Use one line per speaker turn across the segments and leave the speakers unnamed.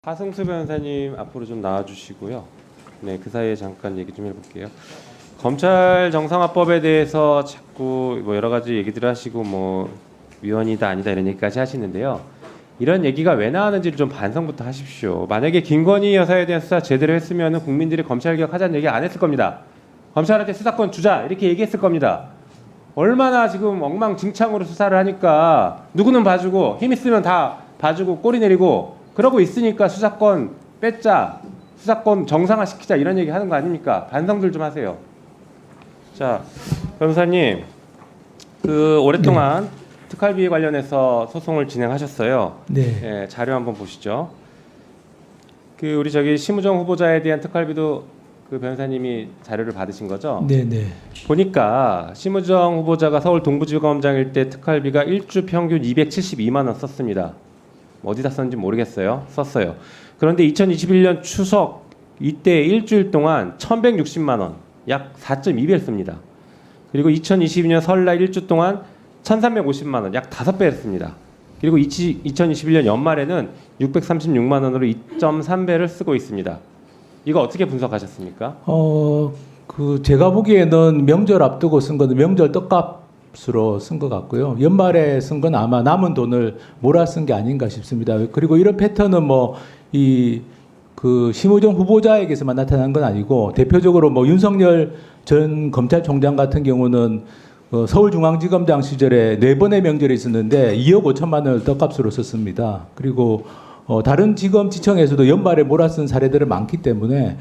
하승수 변호사님 앞으로 좀 나와주시고요. 네, 그 사이에 잠깐 얘기 좀 해볼게요. 검찰 정상화법에 대해서 자꾸 뭐 여러 가지 얘기들을 하시고 뭐 위헌이다 아니다 이런 얘기까지 하시는데요. 이런 얘기가 왜 나왔는지를 좀 반성부터 하십시오. 만약에 김건희 여사에 대한 수사 제대로 했으면 국민들이 검찰 개혁하자는 얘기 안 했을 겁니다. 검찰한테 수사권 주자 이렇게 얘기했을 겁니다. 얼마나 지금 엉망진창으로 수사를 하니까 누구는 봐주고 힘 있으면 다 봐주고 꼬리 내리고 그러고 있으니까 수사권 뺏자, 수사권 정상화시키자 이런 얘기 하는 거 아닙니까? 반성들 좀 하세요. 자, 변호사님, 그 오랫동안 특활비 관련해서 소송을 진행하셨어요.
네.
예, 자료 한번 보시죠. 그 우리 저기 심우정 후보자에 대한 특활비도 그 변호사님이 자료를 받으신 거죠?
네, 네.
보니까 심우정 후보자가 서울 동부지검장일 때 특활비가 일주 평균 272만 원 썼습니다. 어디다 썼는지 모르겠어요. 썼어요. 그런데 2021년 추석 이때 일주일 동안 1,160만 원, 약 4.2배를 씁니다. 그리고 2022년 설날 일주 동안 1,350만 원, 약 5배를 씁니다. 그리고 2021년 연말에는 636만 원으로 2.3배를 쓰고 있습니다. 이거 어떻게 분석하셨습니까?
제가 보기에는 명절 앞두고 쓴 거는 명절 떡값으로 쓴 것 같고요. 연말에 쓴 건 아마 남은 돈을 몰아 쓴 게 아닌가 싶습니다. 그리고 이런 패턴은 심우정 후보자에게서만 나타난 건 아니고 대표적으로 윤석열 전 검찰총장 같은 경우는 서울중앙지검장 시절에 4번의 명절이 있었는데 2억 5천만 원을 떡값으로 썼습니다. 그리고 다른 지검 지청에서도 연말에 몰아쓴 사례들은 많기 때문에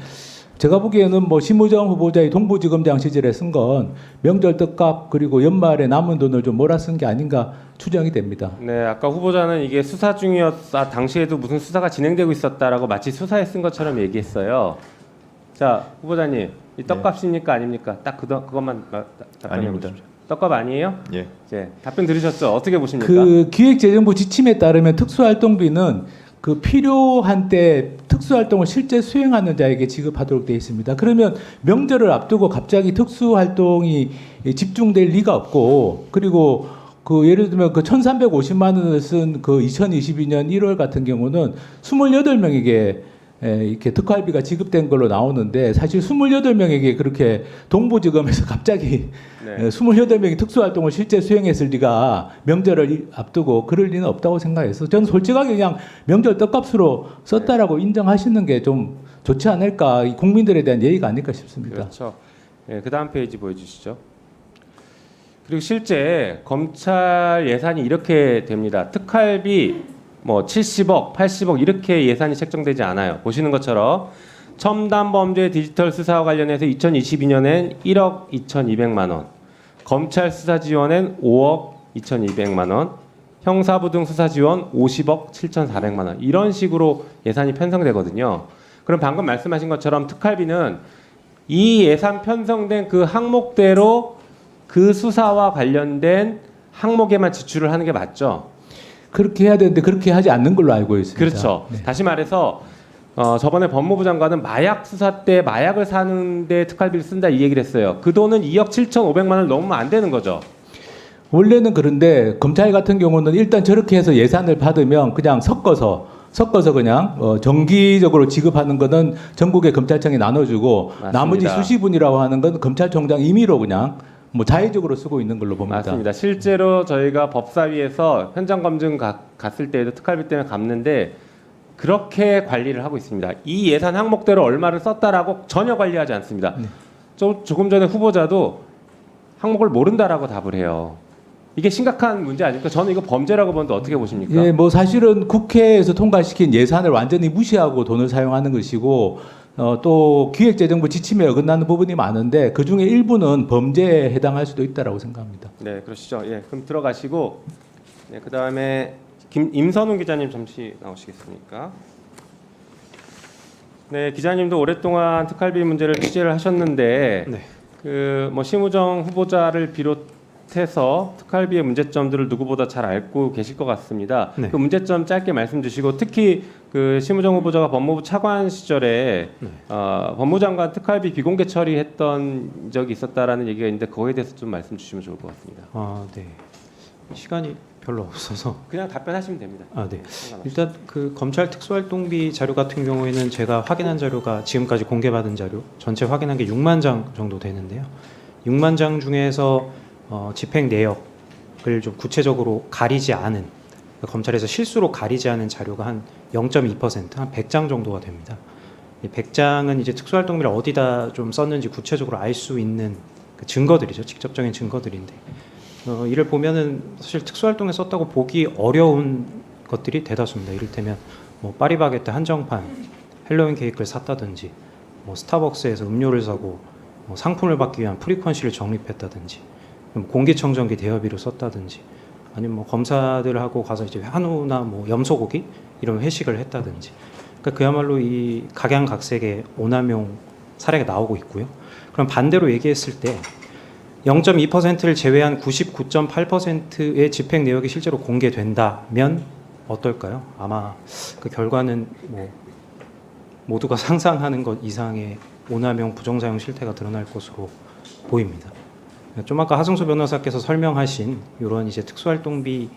제가 보기에는 심우정 후보자의 동부지검장 시절에 쓴 건 명절 떡값 그리고 연말에 남은 돈을 좀 몰아쓴 게 아닌가 추정이 됩니다.
네, 아까 후보자는 이게 수사 중이었다, 당시에도 무슨 수사가 진행되고 있었다라고 마치 수사에 쓴 것처럼 얘기했어요. 자, 후보자님, 이 떡값입니까 아닙니까? 딱 그것만 답변해 보십시오. 떡값 아니에요?
예.
네, 답변 들으셨죠? 어떻게 보십니까?
기획재정부 지침에 따르면 특수활동비는 필요한 때 특수활동을 실제 수행하는 자에게 지급하도록 되어 있습니다. 그러면 명절을 앞두고 갑자기 특수활동이 집중될 리가 없고, 그리고 예를 들면 1,350만 원을 쓴 2022년 1월 같은 경우는 28명에게 이렇게 특활비가 지급된 걸로 나오는데, 사실 28명에게 그렇게 동부지검에서 갑자기 28명이 특수활동을 실제 수행했을 리가 명절을 앞두고 그럴 리는 없다고 생각해서 저는 솔직하게 그냥 명절 떡값으로 썼다라고 인정하시는 게 좀 좋지 않을까, 국민들에 대한 예의가 아닐까 싶습니다.
그렇죠. 네, 그 다음 페이지 보여주시죠. 그리고 실제 검찰 예산이 이렇게 됩니다. 특활비 70억, 80억 이렇게 예산이 책정되지 않아요. 보시는 것처럼 첨단범죄 디지털 수사와 관련해서 2022년엔 1억 2,200만 원, 검찰 수사 지원엔 5억 2,200만 원, 형사부 등 수사 지원 50억 7,400만 원 이런 식으로 예산이 편성되거든요. 그럼 방금 말씀하신 것처럼 특활비는 이 예산 편성된 그 항목대로 그 수사와 관련된 항목에만 지출을 하는 게 맞죠?
그렇게 해야 되는데 그렇게 하지 않는 걸로 알고 있습니다.
그렇죠.
네.
다시 말해서 저번에 법무부 장관은 마약 수사 때 마약을 사는데 특활비를 쓴다 이 얘기를 했어요. 그 돈은 2억 7,500만 원을 넘으면 안 되는 거죠.
원래는 그런데 검찰 같은 경우는 일단 저렇게 해서 예산을 받으면 그냥 섞어서 그냥 정기적으로 지급하는 거는 전국의 검찰청에 나눠주고,
맞습니다.
나머지 수시분이라고 하는 건 검찰총장 임의로 그냥 자의적으로 쓰고 있는 걸로 봅니다.
맞습니다. 실제로 저희가 법사위에서 현장 검증 갔을 때에도 특활비 때문에 갚는데 그렇게 관리를 하고 있습니다. 이 예산 항목대로 얼마를 썼다라고 전혀 관리하지 않습니다. 조금 전에 후보자도 항목을 모른다라고 답을 해요. 이게 심각한 문제 아닙니까? 저는 이거 범죄라고 보는데 어떻게 보십니까?
예, 사실은 국회에서 통과시킨 예산을 완전히 무시하고 돈을 사용하는 것이고, 또 기획재정부 지침에 어긋나는 부분이 많은데 그 중에 일부는 범죄에 해당할 수도 있다라고 생각합니다.
네, 그러시죠. 예, 그럼 들어가시고, 네, 그 다음에 임선훈 기자님 잠시 나오시겠습니까? 네, 기자님도 오랫동안 특활비 문제를 취재를 하셨는데, 심우정 후보자를 비롯해서 특활비의 문제점들을 누구보다 잘 알고 계실 것 같습니다.
네.
그 문제점 짧게 말씀 주시고, 특히 심우정 후보자가 법무부 차관 시절에 법무장관 특활비 비공개 처리했던 적이 있었다라는 얘기가 있는데 거기에 대해서 좀 말씀 주시면 좋을 것 같습니다.
네. 시간이 별로 없어서
그냥 답변하시면 됩니다.
네.
상관없이.
일단 그 검찰 특수활동비 자료 같은 경우에는 제가 확인한 자료가 지금까지 공개받은 자료 전체 확인한 게 6만 장 정도 되는데요. 6만 장 중에서 집행 내역을 좀 구체적으로 가리지 않은 검찰에서 실수로 가리지 않은 자료가 한 0.2%, 한 100장 정도가 됩니다. 이 100장은 이제 특수활동비를 어디다 좀 썼는지 구체적으로 알 수 있는 그 증거들이죠. 직접적인 증거들인데 이를 보면은 사실 특수활동에 썼다고 보기 어려운 것들이 대다수입니다. 이를테면 뭐 파리바게뜨 한정판, 헬로윈 케이크를 샀다든지, 뭐 스타벅스에서 음료를 사고 뭐 상품을 받기 위한 프리퀀시를 적립했다든지, 공기청정기 대여비로 썼다든지, 아니면 뭐 검사들하고 가서 이제 한우나 뭐 염소고기 이런 회식을 했다든지, 그러니까 그야말로 이 각양각색의 오남용 사례가 나오고 있고요. 그럼 반대로 얘기했을 때 0.2%를 제외한 99.8%의 집행 내역이 실제로 공개된다면 어떨까요? 아마 그 결과는 뭐 모두가 상상하는 것 이상의 오남용 부정사용 실태가 드러날 것으로 보입니다. 좀 아까 하승수 변호사께서 설명하신 이런 이제 특수활동비가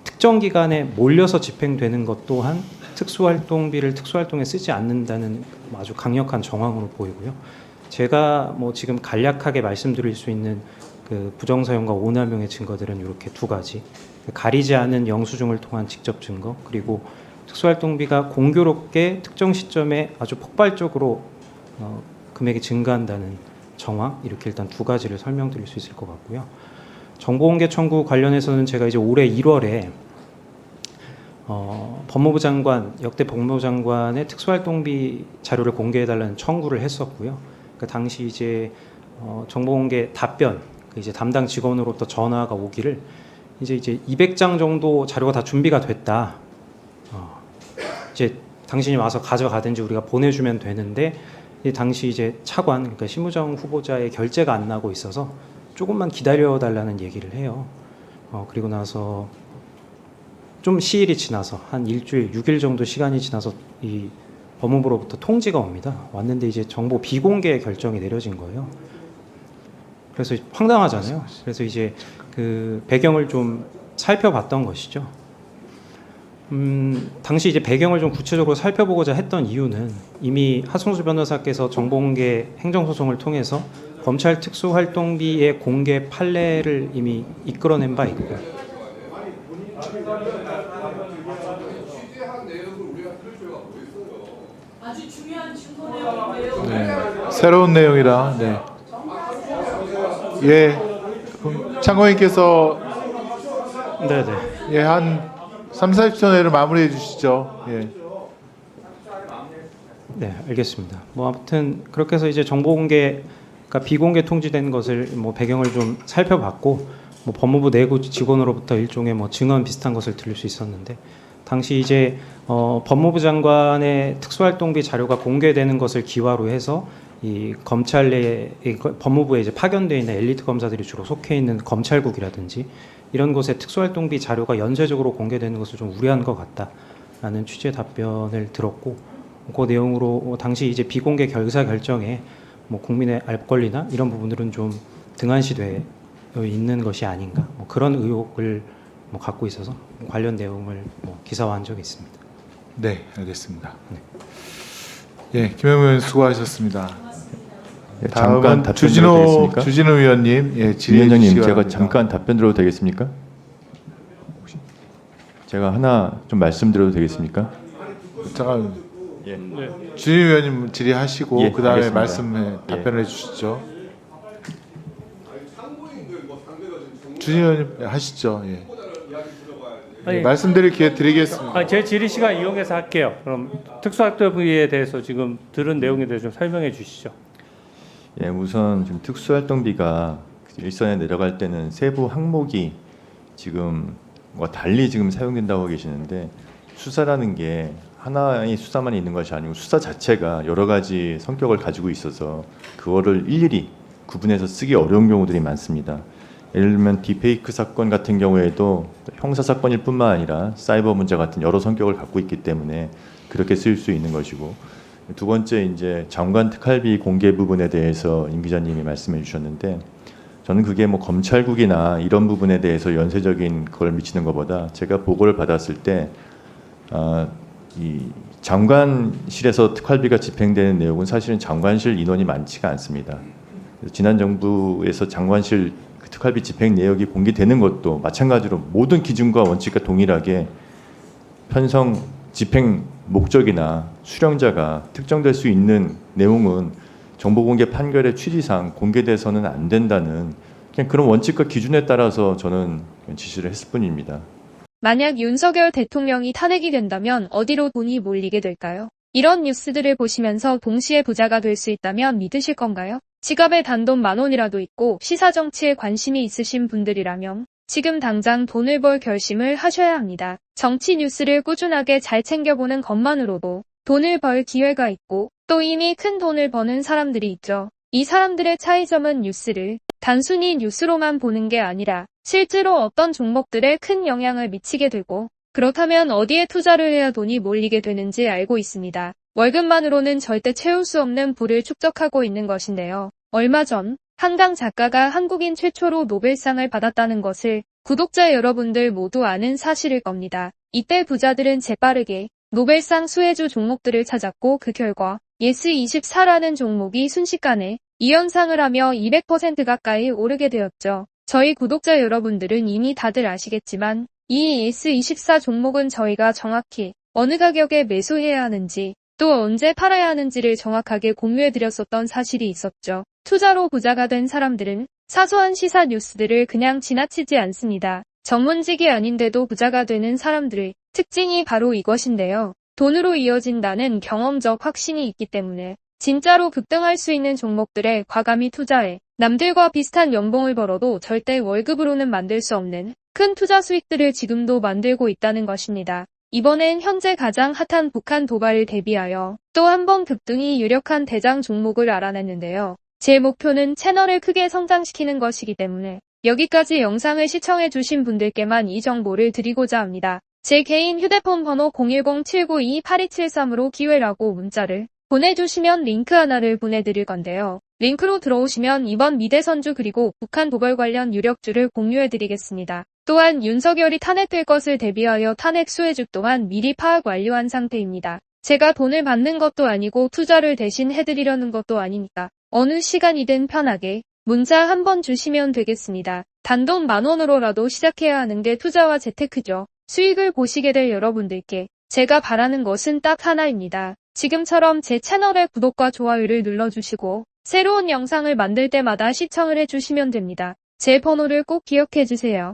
특정 기간에 몰려서 집행되는 것 또한 특수활동비를 특수활동에 쓰지 않는다는 아주 강력한 정황으로 보이고요. 제가 뭐 지금 간략하게 말씀드릴 수 있는 그 부정사용과 오남용의 증거들은 이렇게 두 가지, 가리지 않은 영수증을 통한 직접 증거, 그리고 특수활동비가 공교롭게 특정 시점에 아주 폭발적으로 금액이 증가한다는 정황, 이렇게 일단 두 가지를 설명드릴 수 있을 것 같고요. 정보공개 청구 관련해서는 제가 이제 올해 1월에 법무부 장관, 역대 법무부 장관의 특수활동비 자료를 공개해달라는 청구를 했었고요. 그 당시 이제 정보공개 답변, 이제 담당 직원으로부터 전화가 오기를 이제 200장 정도 자료가 다 준비가 됐다. 이제 당신이 와서 가져가든지 우리가 보내주면 되는데, 당시 이제 차관, 그러니까 심우정 후보자의 결재가 안 나고 있어서 조금만 기다려달라는 얘기를 해요. 그리고 나서 좀 시일이 지나서 한 일주일, 6일 정도 시간이 지나서 이 법무부로부터 통지가 옵니다. 왔는데 이제 정보 비공개 결정이 내려진 거예요. 그래서 황당하잖아요. 그래서 이제 그 배경을 좀 살펴봤던 것이죠. 당시 이제 배경을 좀 구체적으로 살펴보고자 했던 이유는 이미 하승수 변호사께서 정보공개 행정소송을 통해서 검찰 특수활동비의 공개 판례를 이미 이끌어낸 바 있고요.
아주 중요한 증거 내용인데요.
네, 새로운 내용이라. 네. 예, 그럼 참고인께서
네네.
예, 한 3, 40초 내로 마무리해 주시죠. 예.
네, 알겠습니다. 뭐 아무튼 그렇게 해서 이제 정보공개가 비공개 통지된 것을 뭐 배경을 좀 살펴봤고, 뭐 법무부 내부 직원으로부터 일종의 뭐 증언 비슷한 것을 들을 수 있었는데, 당시 이제 법무부 장관의 특수활동비 자료가 공개되는 것을 기화로 해서 이 검찰 내에 법무부에 이제 파견되어 있는 엘리트 검사들이 주로 속해 있는 검찰국이라든지 이런 곳에 특수활동비 자료가 연쇄적으로 공개되는 것을 좀 우려한 것 같다라는 취지의 답변을 들었고, 그 내용으로 당시 이제 비공개 결사 결정에 뭐 국민의 알 권리나 이런 부분들은 좀 등한시되어 있는 것이 아닌가, 뭐 그런 의혹을 뭐 갖고 있어서 관련 내용을 뭐 기사화한 적이 있습니다.
네, 알겠습니다. 예, 김영우 의원 수고하셨습니다.
예, 잠깐 답변 드려도 되겠습니까?
주진우 의원님, 예, 질의해
위원장님,
주시기
제가
바랍니다.
잠깐 답변 드려도 되겠습니까? 제가 하나 좀 말씀드려도 되겠습니까?
잠깐,
예.
주진우 의원님 질의하시고
예,
그 다음에
알겠습니다.
말씀해
예.
답변해 주시죠. 주진우 의원님 하시죠. 예.
아니,
말씀드릴 기회 드리겠습니다.
제 질의 시간 이용해서 할게요. 그럼 특수활동비에 대해서 지금 들은 내용에 대해서 좀 설명해 주시죠.
예, 우선 지금 특수활동비가 일선에 내려갈 때는 세부 항목이 지금 뭐 달리 지금 사용된다고 계시는데, 수사라는 게 하나의 수사만 있는 것이 아니고 수사 자체가 여러 가지 성격을 가지고 있어서 그거를 일일이 구분해서 쓰기 어려운 경우들이 많습니다. 예를 들면 딥페이크 사건 같은 경우에도 형사 사건일 뿐만 아니라 사이버 문제 같은 여러 성격을 갖고 있기 때문에 그렇게 쓰일 수 있는 것이고, 두 번째 이제 장관 특활비 공개 부분에 대해서 임 기자님이 말씀해 주셨는데, 저는 그게 뭐 검찰국이나 이런 부분에 대해서 연쇄적인 걸 미치는 것보다 제가 보고를 받았을 때 이 장관실에서 특활비가 집행되는 내용은 사실은 장관실 인원이 많지가 않습니다. 그래서 지난 정부에서 장관실 그 특활비 집행 내역이 공개되는 것도 마찬가지로 모든 기준과 원칙과 동일하게 편성 집행 목적이나 수령자가 특정될 수 있는 내용은 정보공개 판결의 취지상 공개돼서는 안 된다는 그냥 그런 원칙과 기준에 따라서 저는 지시를 했을 뿐입니다.
만약 윤석열 대통령이 탄핵이 된다면 어디로 돈이 몰리게 될까요? 이런 뉴스들을 보시면서 동시에 부자가 될 수 있다면 믿으실 건가요? 지갑에 단돈 10,000원이라도 있고 시사 정치에 관심이 있으신 분들이라면 지금 당장 돈을 벌 결심을 하셔야 합니다. 정치 뉴스를 꾸준하게 잘 챙겨보는 것만으로도 돈을 벌 기회가 있고 또 이미 큰 돈을 버는 사람들이 있죠. 이 사람들의 차이점은 뉴스를 단순히 뉴스로만 보는 게 아니라 실제로 어떤 종목들에 큰 영향을 미치게 되고 그렇다면 어디에 투자를 해야 돈이 몰리게 되는지 알고 있습니다. 월급만으로는 절대 채울 수 없는 부를 축적하고 있는 것인데요. 얼마 전 한강 작가가 한국인 최초로 노벨상을 받았다는 것을 구독자 여러분들 모두 아는 사실일 겁니다. 이때 부자들은 재빠르게 노벨상 수혜주 종목들을 찾았고 그 결과 예스24라는 종목이 순식간에 2연상을 하며 200% 가까이 오르게 되었죠. 저희 구독자 여러분들은 이미 다들 아시겠지만 이 예스24 종목은 저희가 정확히 어느 가격에 매수해야 하는지 또 언제 팔아야 하는지를 정확하게 공유해드렸었던 사실이 있었죠. 투자로 부자가 된 사람들은 사소한 시사 뉴스들을 그냥 지나치지 않습니다. 전문직이 아닌데도 부자가 되는 사람들의 특징이 바로 이것인데요. 돈으로 이어진다는 경험적 확신이 있기 때문에 진짜로 급등할 수 있는 종목들에 과감히 투자해 남들과 비슷한 연봉을 벌어도 절대 월급으로는 만들 수 없는 큰 투자 수익들을 지금도 만들고 있다는 것입니다. 이번엔 현재 가장 핫한 북한 도발을 대비하여 또 한 번 급등이 유력한 대장 종목을 알아냈는데요. 제 목표는 채널을 크게 성장시키는 것이기 때문에 여기까지 영상을 시청해주신 분들께만 이 정보를 드리고자 합니다. 제 개인 휴대폰 번호 010-792-8273으로 기회라고 문자를 보내주시면 링크 하나를 보내드릴 건데요. 링크로 들어오시면 이번 미대선주 그리고 북한 도발 관련 유력주를 공유해드리겠습니다. 또한 윤석열이 탄핵될 것을 대비하여 탄핵 수혜주 또한 미리 파악 완료한 상태입니다. 제가 돈을 받는 것도 아니고 투자를 대신 해드리려는 것도 아니니까 어느 시간이든 편하게 문자 한번 주시면 되겠습니다. 단돈 10,000원으로라도 시작해야 하는 게 투자와 재테크죠. 수익을 보시게 될 여러분들께 제가 바라는 것은 딱 하나입니다. 지금처럼 제 채널의 구독과 좋아요를 눌러주시고 새로운 영상을 만들 때마다 시청을 해주시면 됩니다. 제 번호를 꼭 기억해주세요.